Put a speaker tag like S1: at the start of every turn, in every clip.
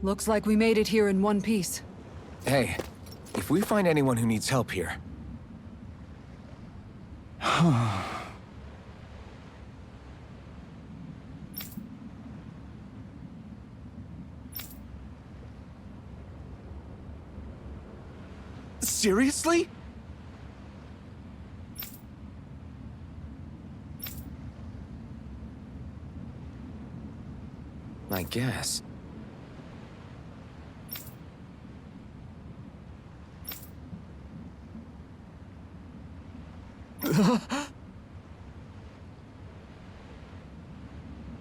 S1: Looks like we made it here in one piece.
S2: Hey, if we find anyone who needs help here... Seriously? I guess.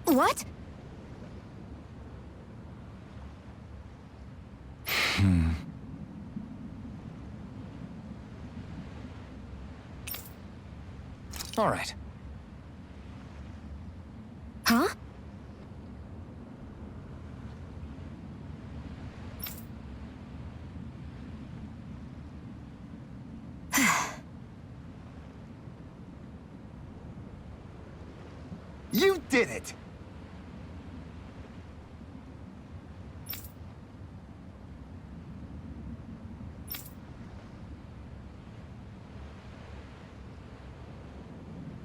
S3: What?
S2: All right.
S3: Huh?
S4: You did it!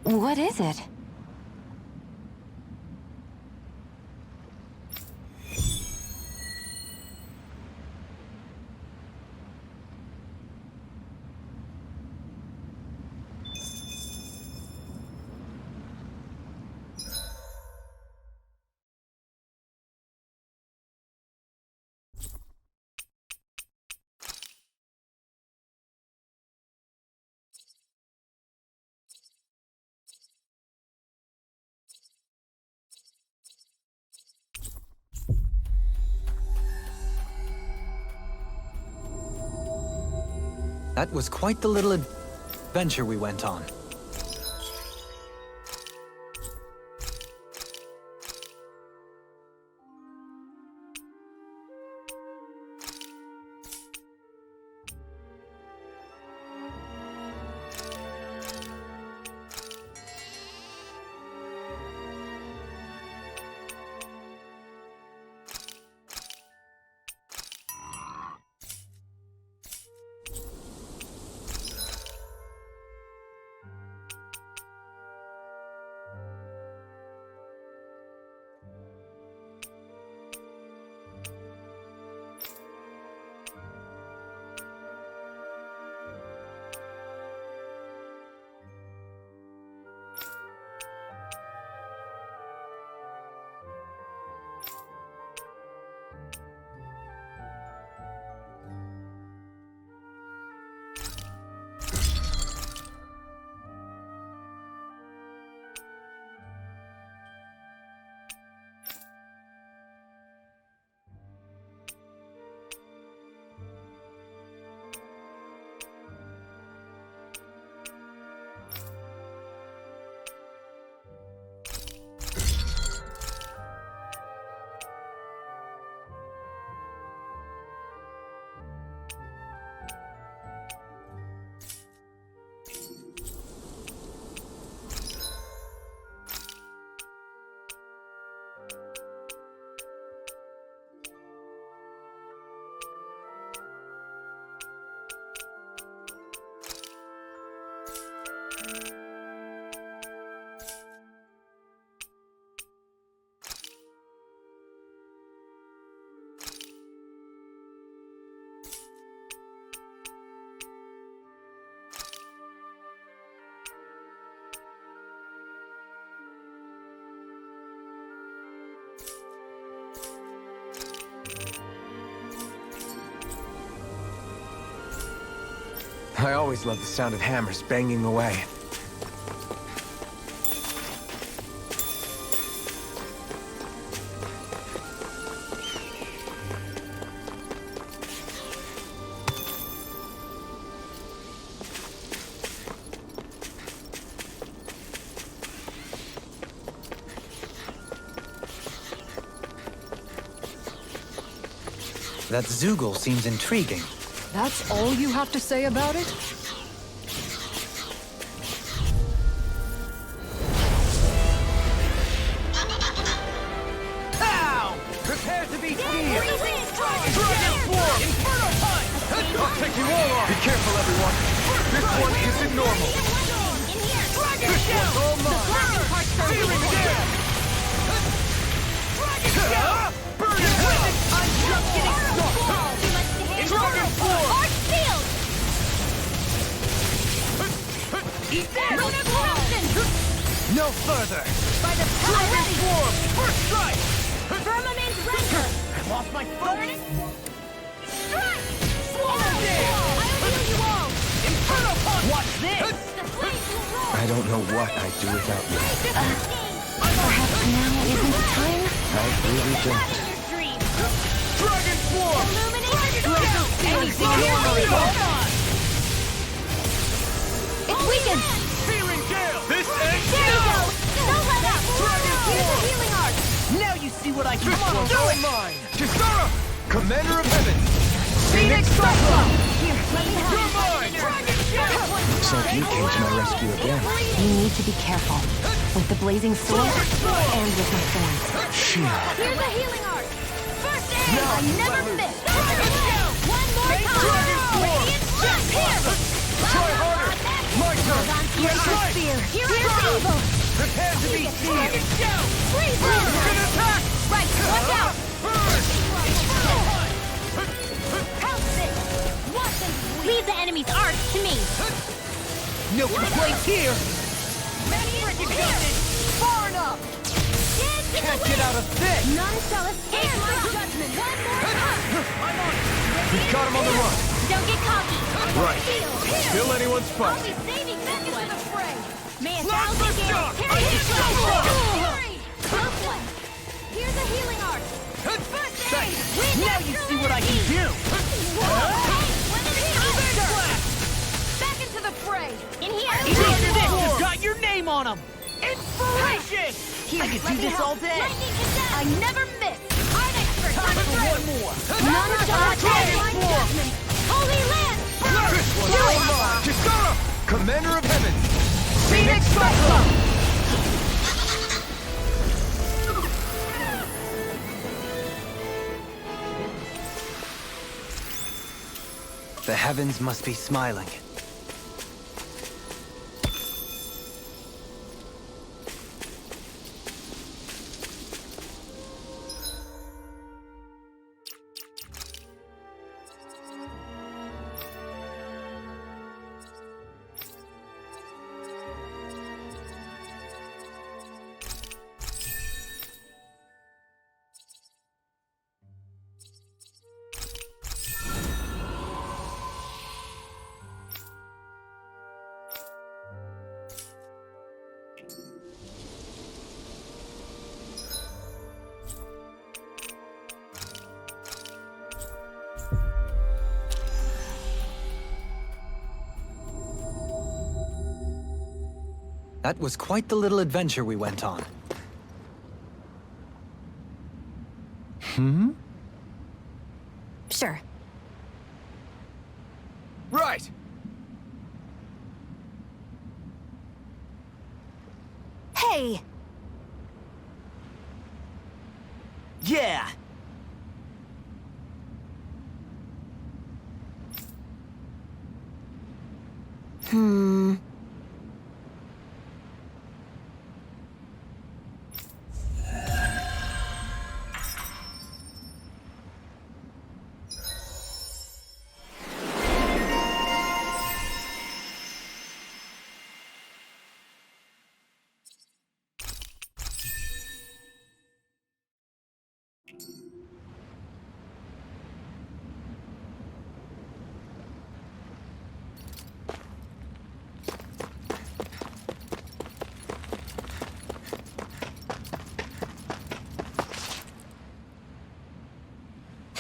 S3: What is it?
S5: That was quite the little adventure we went on.
S2: I always love the sound of hammers banging away.
S5: That Zoogle seems intriguing.
S1: That's all you have to say about it?
S4: Ow! Prepare to be skied! Dragon Swarm! Inferno Punch!
S2: I'll take you all on! Be careful, everyone. This one isn't normal.
S4: Dragon Shell!
S2: All mine.
S4: Searing Gale! Dragon Shell!
S2: Burn in hell!
S4: I'm just getting started! Dragon Swarm!
S3: Arch Field!
S4: Eat that!
S3: Lunar Corruption!
S5: No further!
S3: By the
S4: Dragon Swarm! First strike!
S3: Firmament Render!
S4: I lost my focus!
S3: Strike!
S4: Swallow Gale!
S3: I'll heal you all!
S4: Inferno Punch! Watch this!
S3: The flames will roll!
S2: I don't know what I'd do without you.
S3: Perhaps now isn't the time?
S2: I really don't.
S3: Not in your dreams!
S4: Dragon Swarm!
S3: Illuminate!
S4: Anything normally!
S3: It's weakened!
S4: Searing Gale! This ends
S3: There you
S4: now!
S3: go! Don't let up! Here's the healing art!
S4: Now you see what I can
S2: This
S4: do!
S2: one's all mine! Kisara! Commander of Heaven!
S4: Phoenix Cyclone!
S3: Here, let me help.
S4: You're mine! Dragon Shell!
S2: Looks like you came to my rescue again.
S3: You need to be careful. With the blazing sword and with my thorns.
S2: Shit.
S3: Here's a healing art! First aid! I never miss!
S4: Dragon Shell!
S3: One more time!
S4: Dragon Swarm!
S3: Radiant Blast! Here!
S2: Try harder! My turn!
S3: Greater spear! Here's evil!
S2: Prepare to be seen!
S4: Dragon Shell!
S3: Freeze!
S4: An attack!
S3: Right, watch out! Help this! Watch them! Leave the enemy's art to me!
S4: No complaints here!
S3: Freaking justice! Far enough!
S4: Can't get out of this!
S3: None shall escape my judgment! One more time!
S2: We've got him on the run!
S3: Don't get cocky!
S2: Right. Still anyone's
S3: I'll
S2: fight.
S3: be saving back into the fray! May a
S4: Lock
S3: thousand
S4: the
S3: gales
S4: shot!
S3: carry
S4: I
S3: his
S4: hit
S3: soul!
S4: the shot!
S3: Hurry! Close one! Here's a healing art! First aid!
S4: Now you see what I can do!
S3: Back into the fray! In here!
S4: This has got your name on them! Inspiration!
S3: Here,
S4: I could
S3: let
S4: do
S3: me
S4: this
S3: help.
S4: all day!
S3: Lightning is I never miss! I'm expert!
S4: Time for one more!
S3: None shall attack my
S4: Dragon Swarm!
S3: judgment! Holy land!
S2: This one's
S3: Do
S2: all
S3: it!
S2: mine! Kisara! Commander of Heaven!
S4: Phoenix Cyclone!
S5: The heavens must be smiling. That was quite the little adventure we went on.
S3: Sure.
S2: Right!
S3: Hey!
S4: Yeah!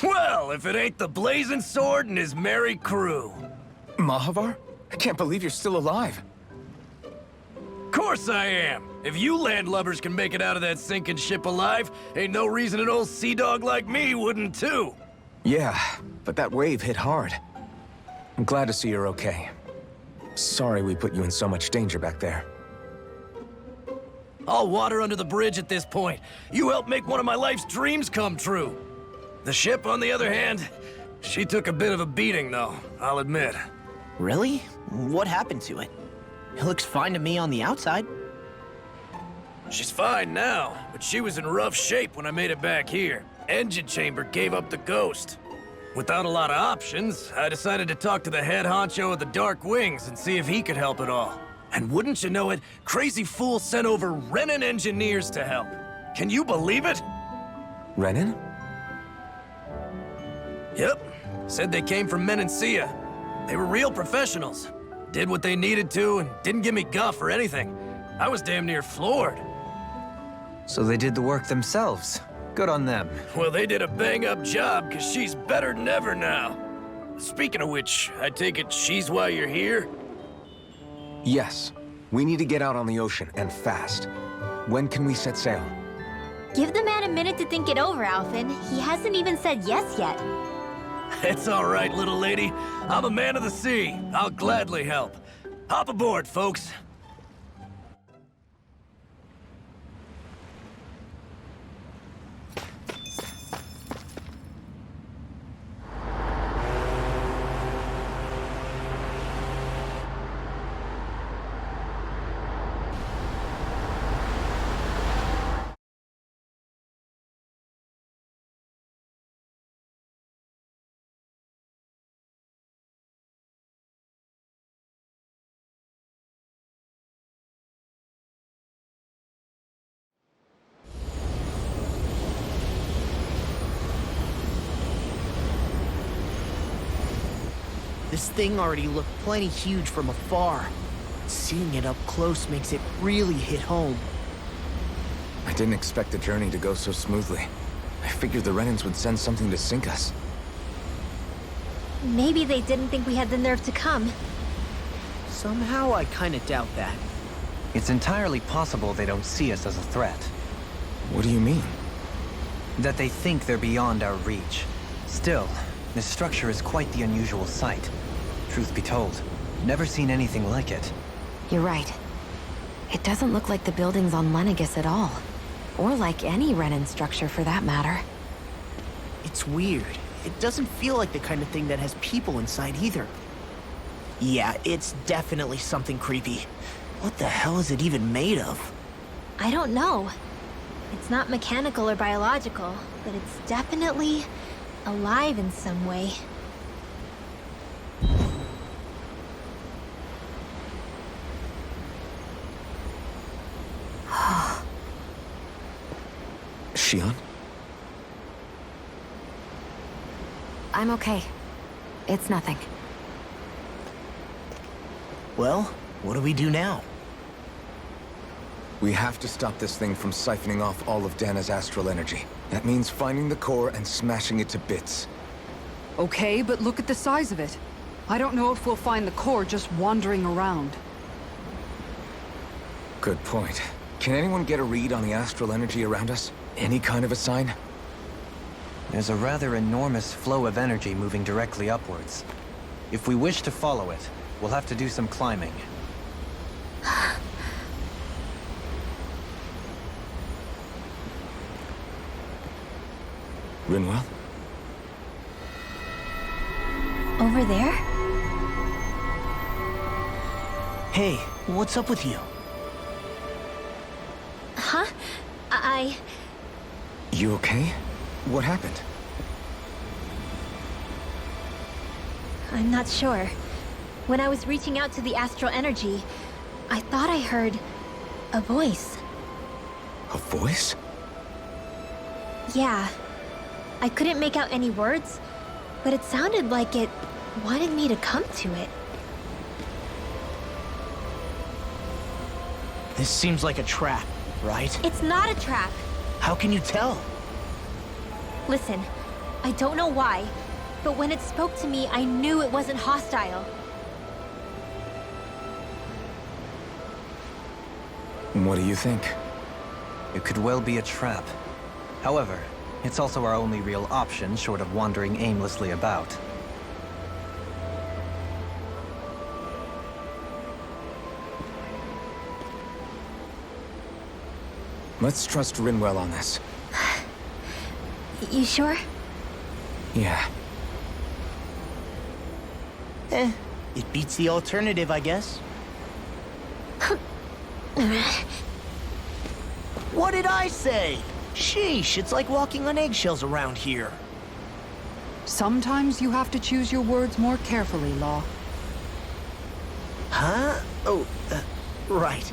S4: Well, if it ain't the Blazing Sword and his merry crew.
S2: Mahavar? I can't believe you're still alive.
S4: Course I am. If you landlubbers can make it out of that sinking ship alive, ain't no reason an old sea dog like me wouldn't too.
S2: Yeah, but that wave hit hard. I'm glad to see you're okay. Sorry we put you in so much danger back there.
S4: All water under the bridge at this point. You helped make one of my life's dreams come true. The ship, on the other hand, she took a bit of a beating, though, I'll admit.
S6: Really? What happened to it? It looks fine to me on the outside.
S4: She's fine now, but she was in rough shape when I made it back here. Engine chamber gave up the ghost. Without a lot of options, I decided to talk to the head honcho of the Dark Wings and see if he could help at all. And wouldn't you know it, Crazy Fool sent over Renan engineers to help. Can you believe it?
S2: Renan?
S4: Yep. Said they came from Menancia. They were real professionals. Did what they needed to and didn't give me guff or anything. I was damn near floored.
S5: So they did the work themselves. Good on them.
S4: Well, they did a bang-up job, because she's better than ever now. Speaking of which, I take it she's why you're here?
S2: Yes. We need to get out on the ocean, and fast. When can we set sail?
S3: Give the man a minute to think it over, Alphen. He hasn't even said yes yet.
S4: It's all right, little lady. I'm a man of the sea. I'll gladly help. Hop aboard, folks.
S6: This thing already looked plenty huge from afar. Seeing it up close makes it really hit home.
S2: I didn't expect the journey to go so smoothly. I figured the Renans would send something to sink us.
S3: Maybe they didn't think we had the nerve to come.
S6: Somehow I kinda doubt that.
S5: It's entirely possible they don't see us as a threat.
S2: What do you mean?
S5: That they think they're beyond our reach. Still, this structure is quite the unusual sight. Truth be told, never seen anything like it.
S3: You're right. It doesn't look like the buildings on Lenegis at all. Or like any Renan structure for that matter.
S6: It's weird. It doesn't feel like the kind of thing that has people inside either. Yeah, it's definitely something creepy. What the hell is it even made of?
S3: I don't know. It's not mechanical or biological, but it's definitely alive in some way.
S2: Shion?
S3: I'm okay. It's nothing.
S6: Well, what do we do now?
S2: We have to stop this thing from siphoning off all of Dahna's astral energy. That means finding the core and smashing it to bits.
S1: Okay, but look at the size of it. I don't know if we'll find the core just wandering around.
S2: Good point. Can anyone get a read on the astral energy around us? Any kind of a sign?
S5: There's a rather enormous flow of energy moving directly upwards. If we wish to follow it, we'll have to do some climbing.
S2: Rinwell?
S3: Over there?
S6: Hey, what's up with you?
S3: Huh?
S2: You okay? What happened?
S3: I'm not sure. When I was reaching out to the astral energy, I thought I heard a voice.
S2: A voice?
S3: Yeah. I couldn't make out any words, but it sounded like it wanted me to come to it.
S6: This seems like a trap, right?
S3: It's not a trap.
S6: How can you tell?
S3: Listen, I don't know why, but when it spoke to me, I knew it wasn't hostile.
S2: What do you think?
S5: It could well be a trap. However, it's also our only real option short of wandering aimlessly about.
S2: Let's trust Rinwell on this.
S3: You sure?
S2: Yeah.
S6: It beats the alternative, I guess. What did I say? Sheesh, it's like walking on eggshells around here.
S1: Sometimes you have to choose your words more carefully, Law.
S6: Huh? Oh, right.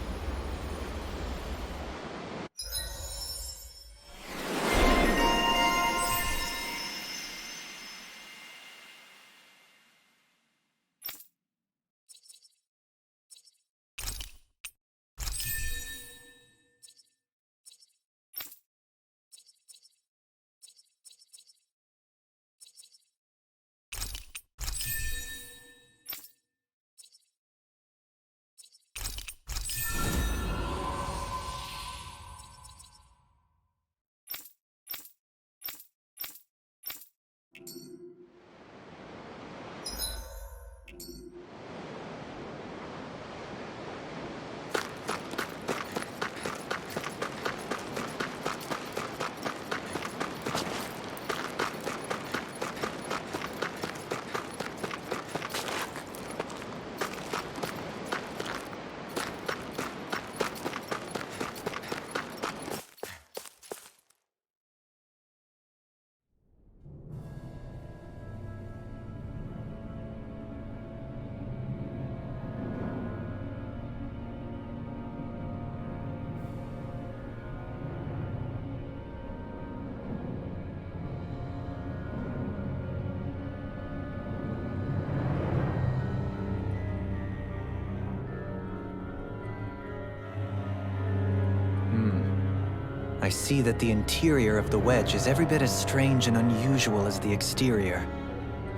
S5: I see that the interior of the Wedge is every bit as strange and unusual as the exterior.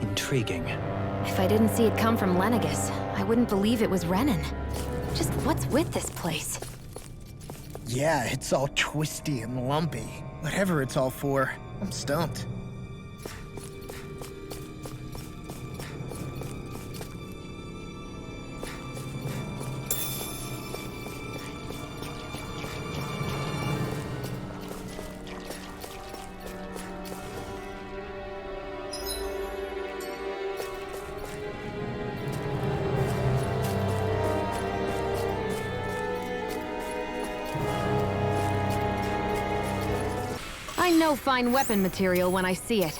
S5: Intriguing.
S7: If I didn't see it come from Lenegus, I wouldn't believe it was Renan. Just what's with this place?
S6: Yeah, it's all twisty and lumpy. Whatever it's all for, I'm stumped.
S7: I know fine weapon material when I see it.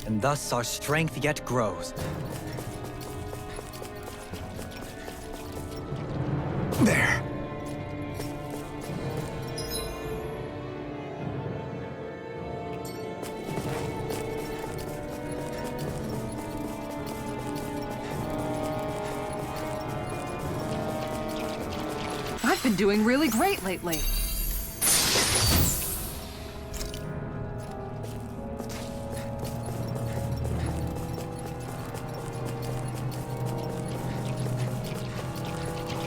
S5: And thus our strength yet grows.
S2: There.
S1: I've been doing really great lately.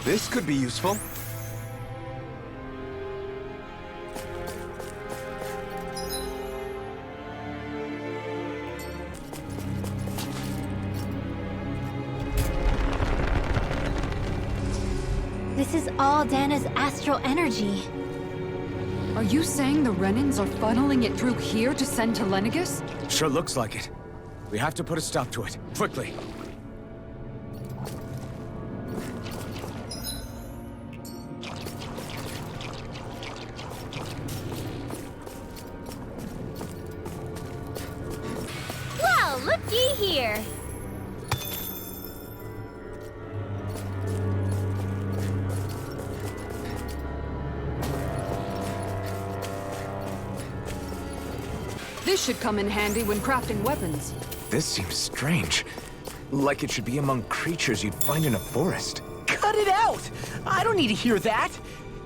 S2: This could be useful.
S3: This is all Dahna's astral energy.
S1: Are you saying the Renans are funneling it through here to send to Lenegus?
S2: Sure looks like it. We have to put a stop to it. Quickly.
S3: Well, looky here.
S1: This should come in handy when crafting weapons.
S2: This seems strange. Like it should be among creatures you'd find in a forest.
S6: Cut it out! I don't need to hear that!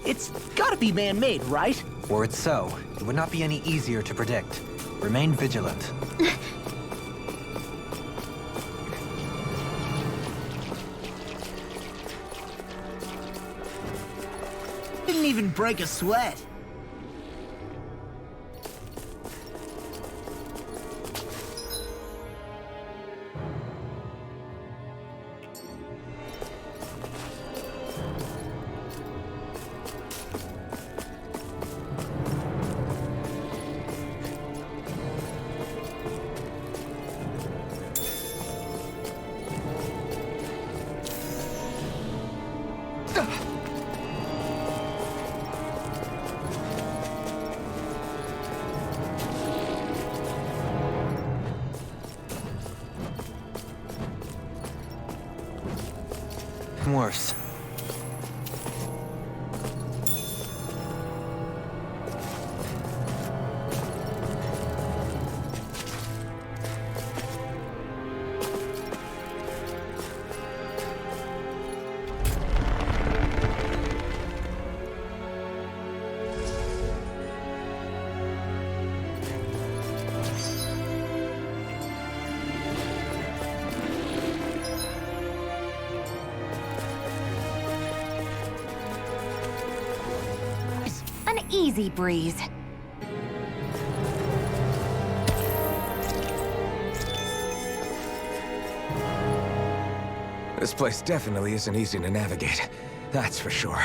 S6: It's gotta be man-made, right?
S5: Were it so, it would not be any easier to predict. Remain vigilant.
S6: Didn't even break a sweat.
S5: worse.
S7: An easy breeze.
S2: This place definitely isn't easy to navigate. That's for sure.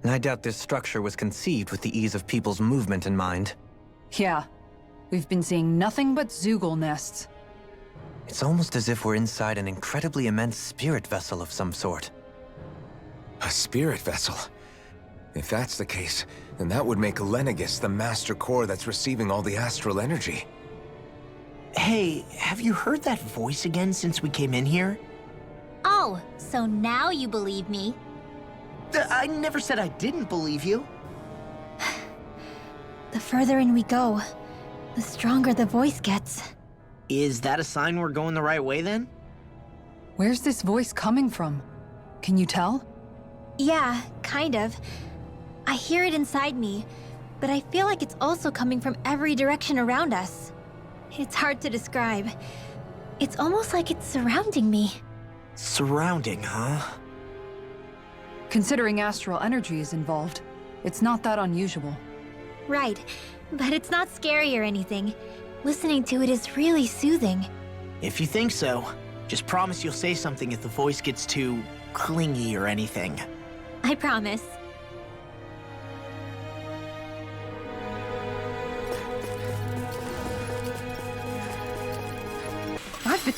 S5: I doubt this structure was conceived with the ease of people's movement in mind.
S1: Yeah. We've been seeing nothing but Zoogle nests.
S5: It's almost as if we're inside an incredibly immense spirit vessel of some sort.
S2: A spirit vessel? If that's the case, then that would make Lenegis the master core that's receiving all the astral energy.
S6: Hey, have you heard that voice again since we came in here?
S3: Oh, so now you believe me.
S6: I never said I didn't believe you.
S3: The further in we go, the stronger the voice gets.
S6: Is that a sign we're going the right way then?
S1: Where's this voice coming from? Can you tell?
S3: Yeah, kind of. I hear it inside me, but I feel like it's also coming from every direction around us. It's hard to describe. It's almost like it's surrounding me.
S6: Surrounding, huh?
S1: Considering astral energy is involved, it's not that unusual.
S3: Right, but it's not scary or anything. Listening to it is really soothing.
S6: If you think so, just promise you'll say something if the voice gets too clingy or anything.
S3: I promise.
S1: I've been...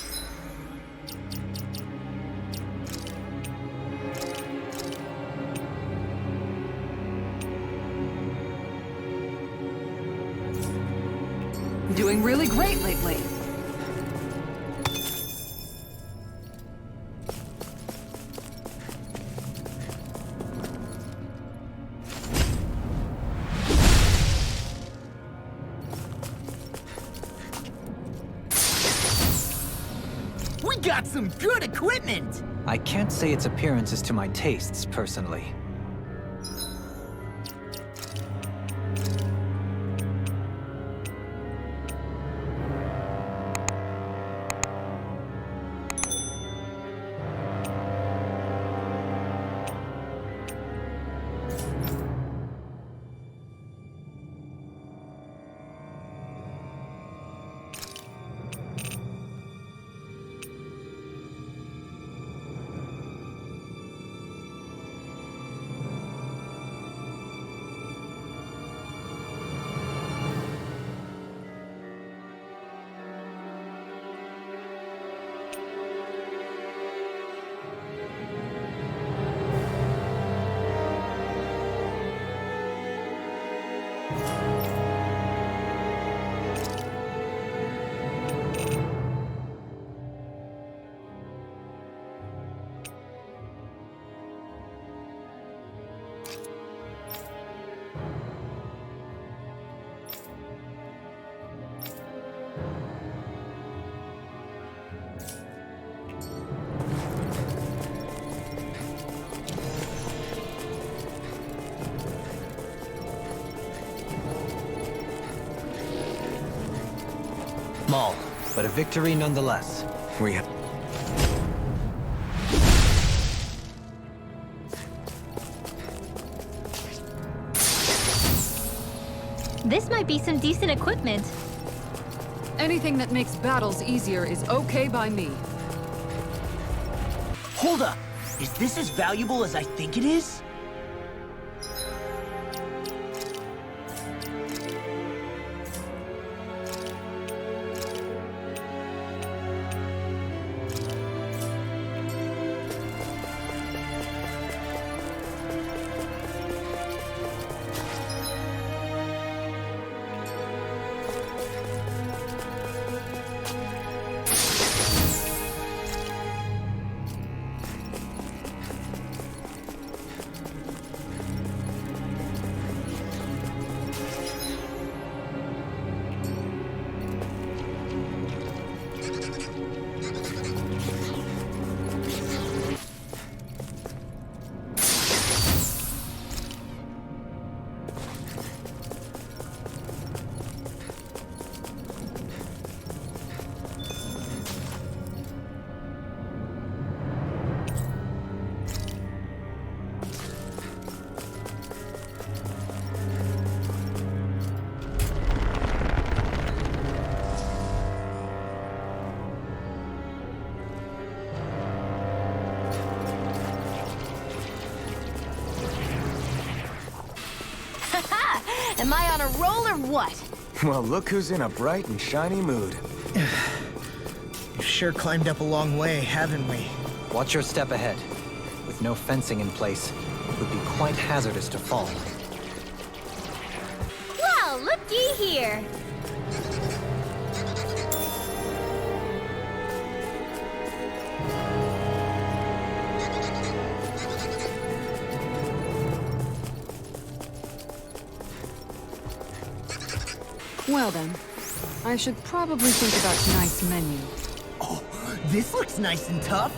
S1: doing really great lately.
S6: We got some good equipment!
S5: I can't say its appearance is to my tastes, personally. Small, but a victory nonetheless.
S2: We have...
S3: This might be some decent equipment.
S1: Anything that makes battles easier is okay by me.
S6: Hold up! Is this as valuable as I think it is?
S7: Am I on a roll or what?
S2: Well, look who's in a bright and shiny mood.
S6: We've sure climbed up a long way, haven't we?
S5: Watch your step ahead. With no fencing in place, it would be quite hazardous to fall.
S3: Well, looky here.
S1: Well then, I should probably think about tonight's menu.
S6: Oh, this looks nice and tough.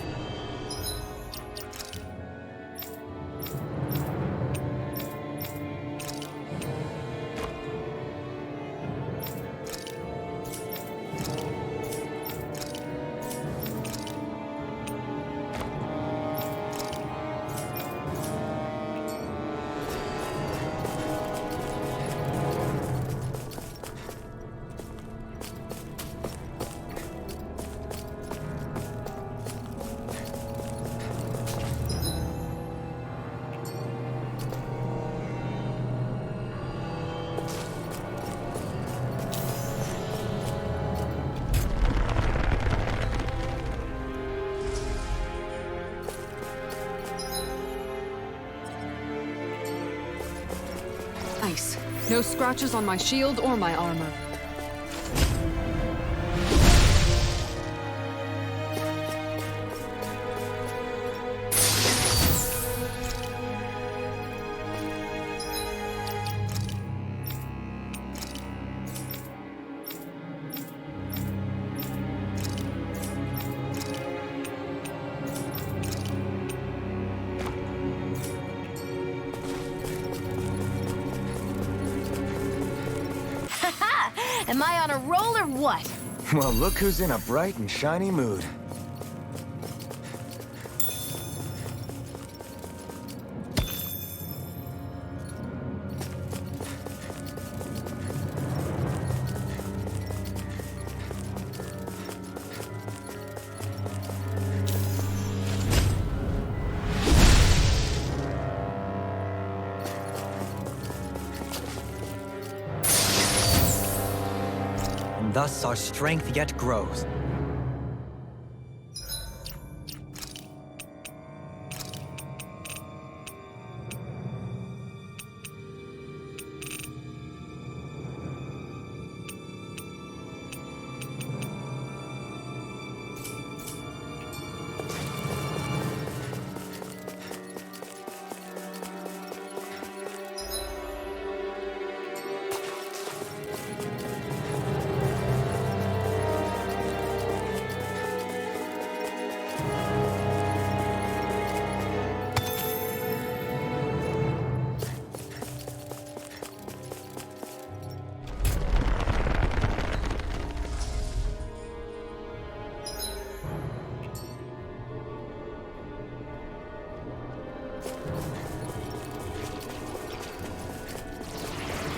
S1: Nice. No scratches on my shield or my armor.
S7: Am I on a roll or what?
S2: Well, look who's in a bright and shiny mood.
S5: And thus our strength yet grows.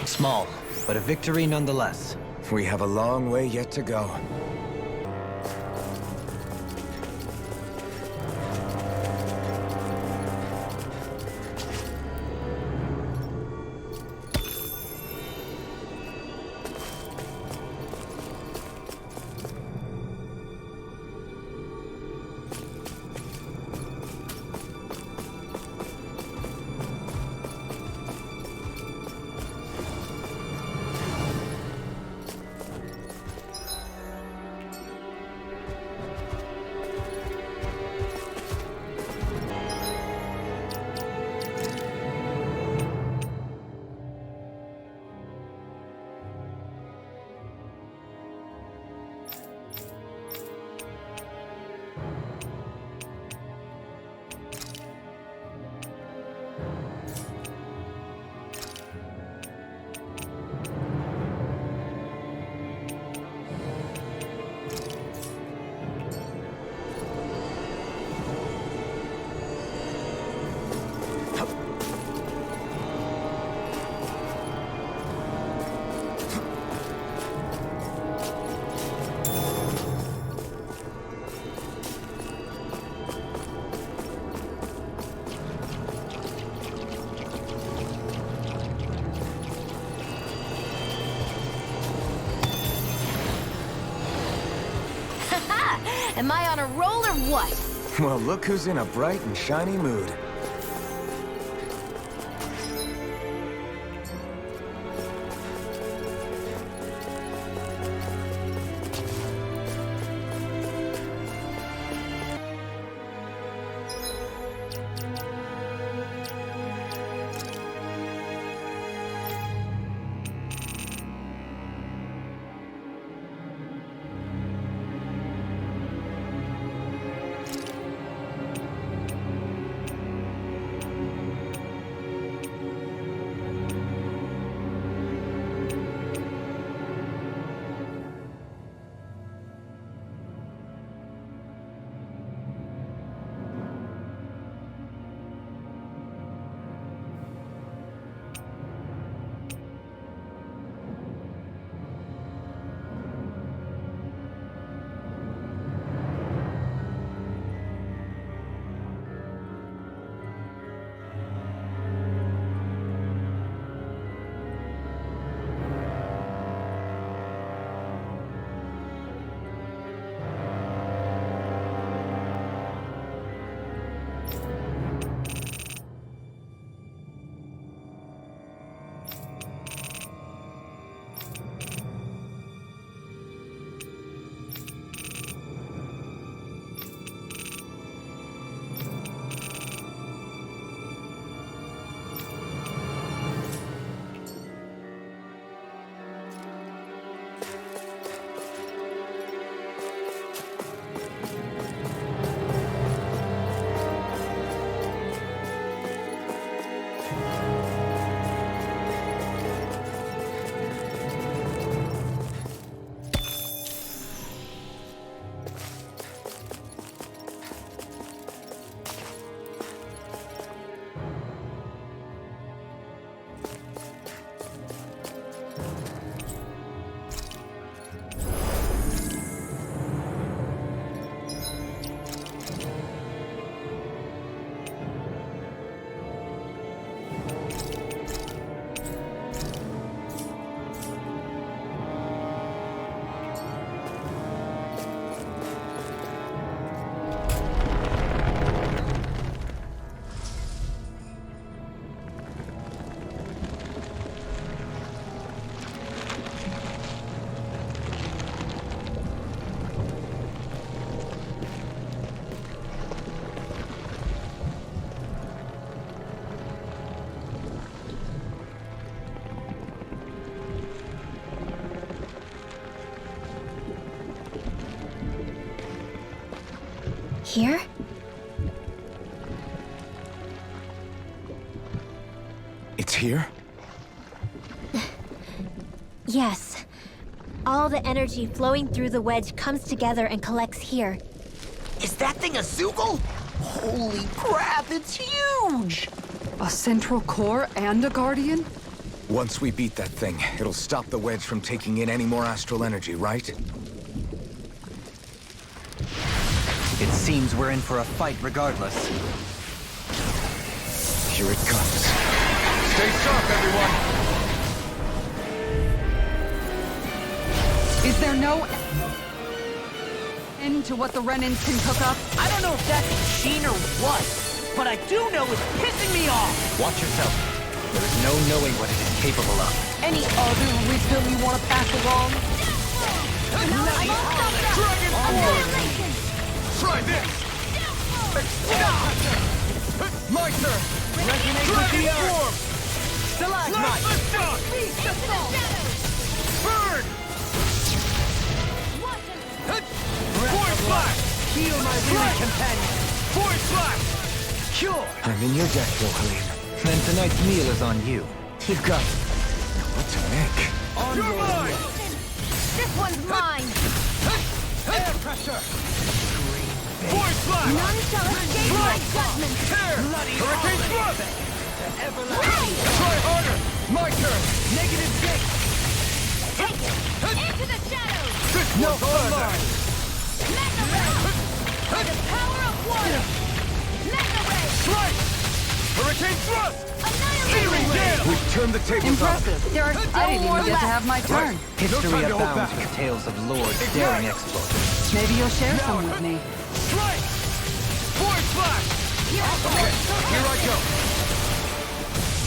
S5: Small, but a victory nonetheless.
S2: We have a long way yet to go.
S7: Am I on a roll or what?
S2: Well, look who's in a bright and shiny mood.
S3: Here?
S2: It's here?
S3: Yes. All the energy flowing through the wedge comes together and collects here.
S6: Is that thing a Zoogle? Holy crap, it's huge!
S1: A central core and a guardian?
S2: Once we beat that thing, it'll stop the wedge from taking in any more astral energy, right?
S5: It seems we're in for a fight regardless.
S2: Here it comes. Stay sharp, everyone!
S1: Is there no end to what the Renans can cook up?
S6: I don't know if that's a machine or what, but I do know it's pissing me off!
S5: Watch yourself. There is no knowing what it is capable of.
S6: Any other wisdom you want to pass along?
S2: Try this! My turn!
S6: Resonate with the earth! Stalagmite!
S2: Burn!
S6: Force Flash! Heal my weary companion! Force Flash! Cure!
S2: I'm in your debt, Johalim.
S5: Then tonight's meal is on you.
S2: You got it. What to make?
S6: You're mine!
S3: This one's mine!
S6: Air pressure! Force Flash!
S3: None shall escape my judgment!
S6: Tear! Hurricane Thrust!
S2: Try harder! My turn!
S6: Negative gate!
S3: Take it! Into the shadows!
S2: This
S6: No
S2: one's all
S6: further!
S2: mine!
S3: Mega Ray! By the power of water! Mega Ray!
S2: Strike! Hurricane Thrust!
S3: Annihilate!
S2: We've turned the tables
S1: Impressive.
S3: There are
S1: I
S3: still
S1: didn't
S3: more
S1: even get to
S3: left.
S1: have my turn.
S5: History
S2: time to hold
S5: abounds
S2: back.
S5: with tales of lords daring exploits.
S1: Maybe you'll share some with me.
S4: Strike! Forward slash!
S2: Here I go.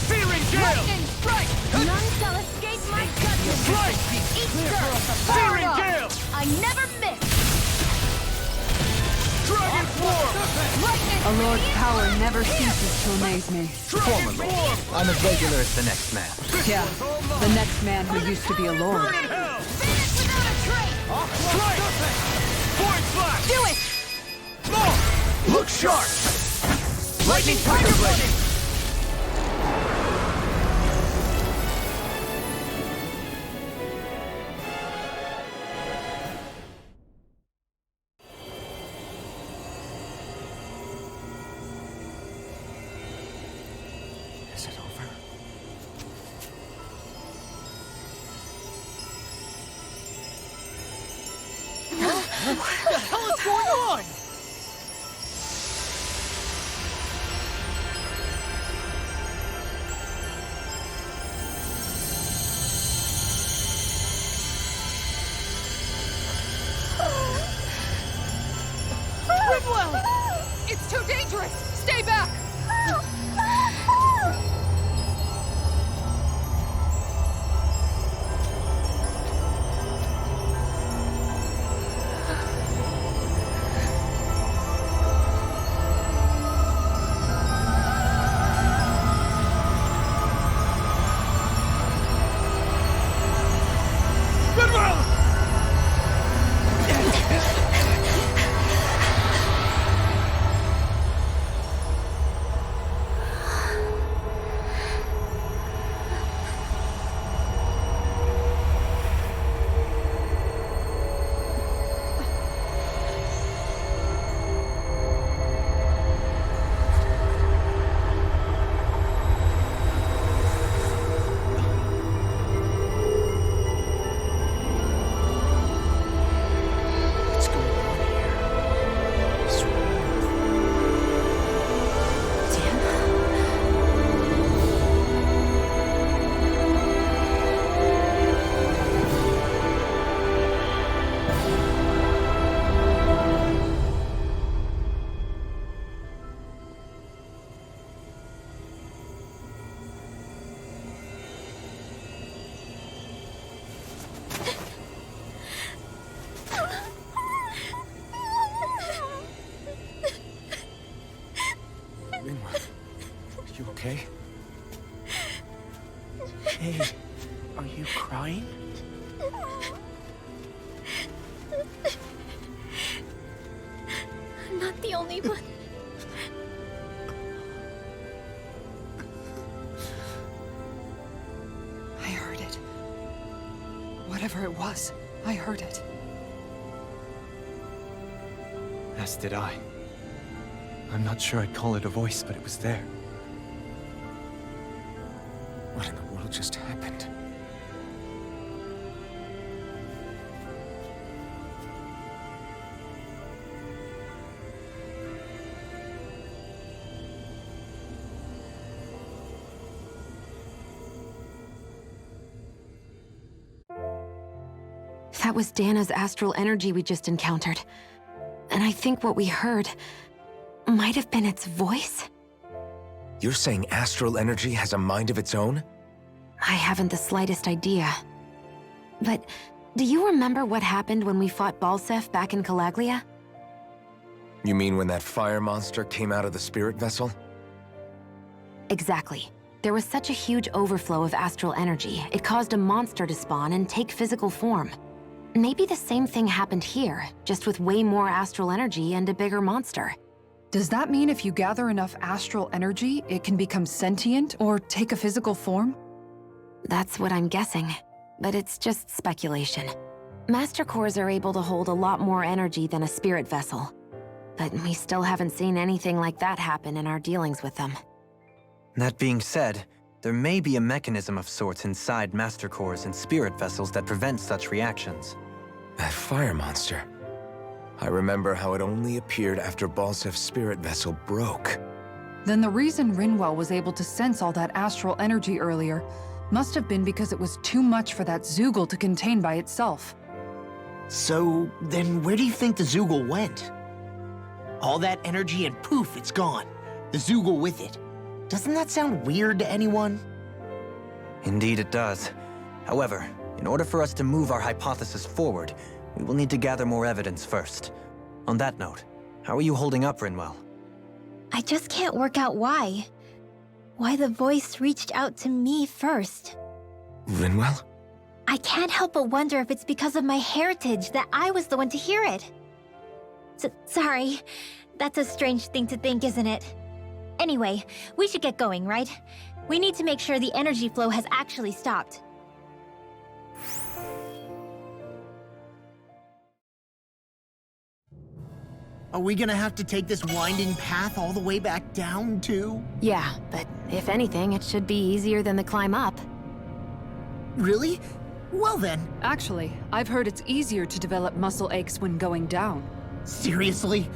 S4: Searing gale!
S3: Strike! None shall escape my judgment.
S4: Strike!
S3: Each girl
S4: Searing gale!
S3: I never miss.
S4: Dragon swarm!
S1: A lord's power never ceases to amaze me.
S4: Dragon swarm!
S5: I'm as regular as the next man.
S1: Yeah, the next man who used to be a lord.
S4: Burn in hell!
S3: Finish without a trace.
S4: Strike! Forward slash!
S3: Do it.
S4: More! Look sharp! Lightning tiger blade!
S2: Is it over?
S6: What the hell is going on?
S1: It's too dangerous! Stay back!
S6: What's going on here?
S2: Minwa, you okay?
S6: Hey, are you crying?
S3: I'm not the only one.
S1: I heard it. Whatever it was, I heard it.
S5: As did I. I'm not sure I'd call it a voice, but it was there.
S2: What in the world just happened?
S7: That was Dahna's astral energy we just encountered. And I think what we heard might have been its voice?
S2: You're saying astral energy has a mind of its own?
S7: I haven't the slightest idea. But do you remember what happened when we fought Balseph back in Calaglia?
S2: You mean when that fire monster came out of the spirit vessel?
S7: Exactly. There was such a huge overflow of astral energy, it caused a monster to spawn and take physical form. Maybe the same thing happened here, just with way more astral energy and a bigger monster.
S1: Does that mean if you gather enough astral energy, it can become sentient or take a physical form?
S7: That's what I'm guessing, but it's just speculation. Master cores are able to hold a lot more energy than a spirit vessel, but we still haven't seen anything like that happen in our dealings with them.
S5: That being said, there may be a mechanism of sorts inside master cores and spirit vessels that prevents such reactions.
S2: That fire monster. I remember how it only appeared after Balsef's spirit vessel broke.
S1: Then the reason Rinwell was able to sense all that astral energy earlier must have been because it was too much for that Zoogle to contain by itself.
S6: So, then where do you think the Zoogle went? All that energy and poof, it's gone. The Zoogle with it. Doesn't that sound weird to anyone?
S5: Indeed it does. However, in order for us to move our hypothesis forward, we will need to gather more evidence first. On that note, how are you holding up, Rinwell?
S3: I just can't work out why. Why the voice reached out to me first.
S2: Rinwell?
S3: I can't help but wonder if it's because of my heritage that I was the one to hear it. Sorry. That's a strange thing to think, isn't it? Anyway, we should get going, right? We need to make sure the energy flow has actually stopped.
S6: Are we gonna have to take this winding path all the way back down, too?
S7: Yeah, but if anything, it should be easier than the climb up.
S6: Really? Well then,
S1: Actually, I've heard it's easier to develop muscle aches when going down.
S6: seriously?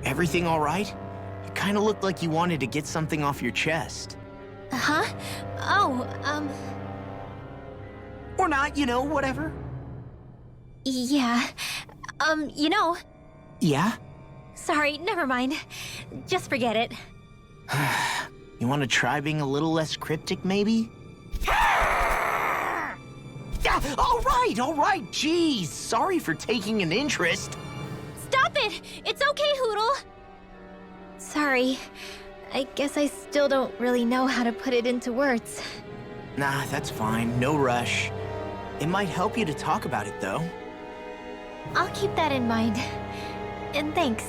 S6: Everything all right? You kinda looked like you wanted to get something off your chest.
S3: Huh? Oh,
S6: Or not, you know, whatever.
S3: yeah. You know,
S6: Yeah?
S3: sorry, never mind. Just forget it.
S6: You wanna try being a little less cryptic, maybe? Yeah, all right, jeez. Sorry for taking an interest.
S3: Stop it! It's okay, Hootle! Sorry. I guess I still don't really know how to put it into words.
S6: Nah, that's fine, no rush. It might help you to talk about it, though.
S3: I'll keep that in mind. And thanks.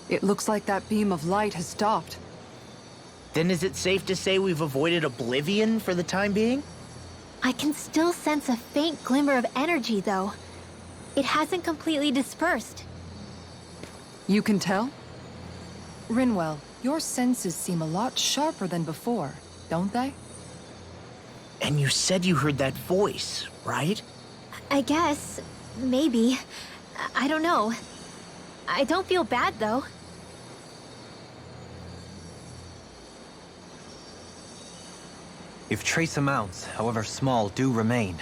S1: It looks like that beam of light has stopped.
S6: Then is it safe to say we've avoided oblivion for the time being?
S3: I can still sense a faint glimmer of energy, though. It hasn't completely dispersed.
S1: You can tell?
S8: Rinwell, your senses seem a lot sharper than before, don't they?
S6: And you said you heard that voice, right?
S3: I guess. Maybe. I don't know. I don't feel bad, though.
S5: If trace amounts, however small, do remain,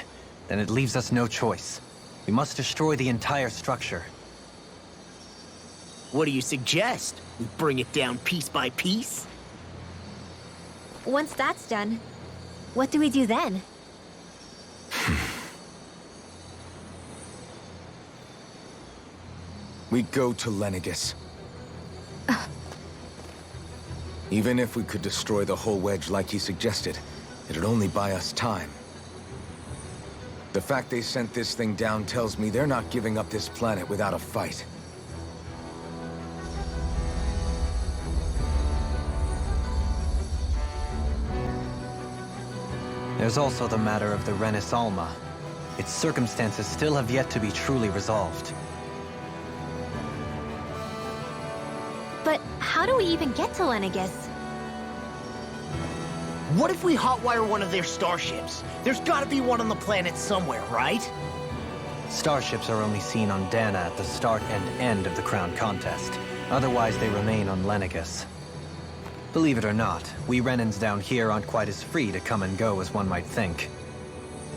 S5: then it leaves us no choice. We must destroy the entire structure.
S6: What do you suggest? We bring it down piece by piece?
S3: Once that's done, what do we do then?
S2: We go to Lenegus. Even if we could destroy the whole wedge like he suggested, it'd only buy us time. The fact they sent this thing down tells me they're not giving up this planet without a fight.
S5: There's also the matter of the Renis Alma. Its circumstances still have yet to be truly resolved.
S3: But how do we even get to Lenegus?
S6: What if we hotwire one of their starships? There's gotta be one on the planet somewhere, right?
S5: Starships are only seen on Dahna at the start and end of the Crown Contest. Otherwise, they remain on Lenegus. Believe it or not, we Renans down here aren't quite as free to come and go as one might think.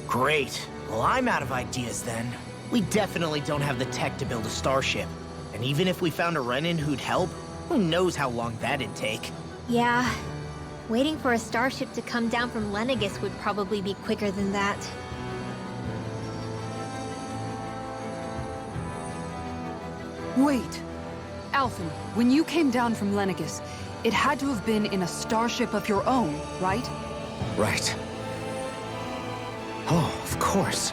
S6: Great. Well, I'm out of ideas then. We definitely don't have the tech to build a starship. And even if we found a Renin who'd help, who knows how long that'd take.
S3: Yeah. Waiting for a starship to come down from Lenegis would probably be quicker than that.
S1: Wait. Alphen, when you came down from Lenegis, it had to have been in a starship of your own, right?
S2: Right. Oh, of course.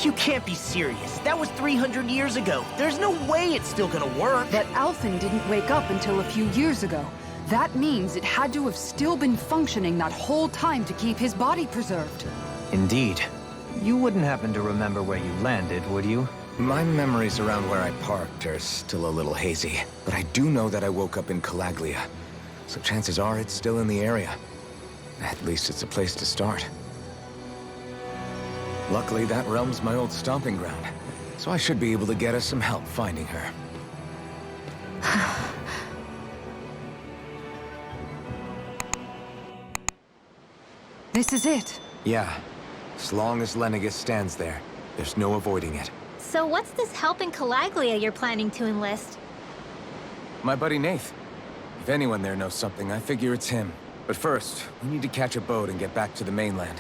S6: You can't be serious. That was 300 years ago. There's no way it's still gonna work.
S1: But Alphen didn't wake up until a few years ago. That means it had to have still been functioning that whole time to keep his body preserved.
S5: Indeed. You wouldn't happen to remember where you landed, would you?
S2: My memories around where I parked are still a little hazy, but I do know that I woke up in Calaglia, so chances are it's still in the area. At least it's a place to start. Luckily, that realm's my old stomping ground, so I should be able to get us some help finding her.
S1: This is it.
S2: Yeah, as long as Lenegis stands there, there's no avoiding it.
S3: So what's this help in Calaglia you're planning to enlist?
S2: My buddy Nath. If anyone there knows something, I figure it's him. But first, we need to catch a boat and get back to the mainland.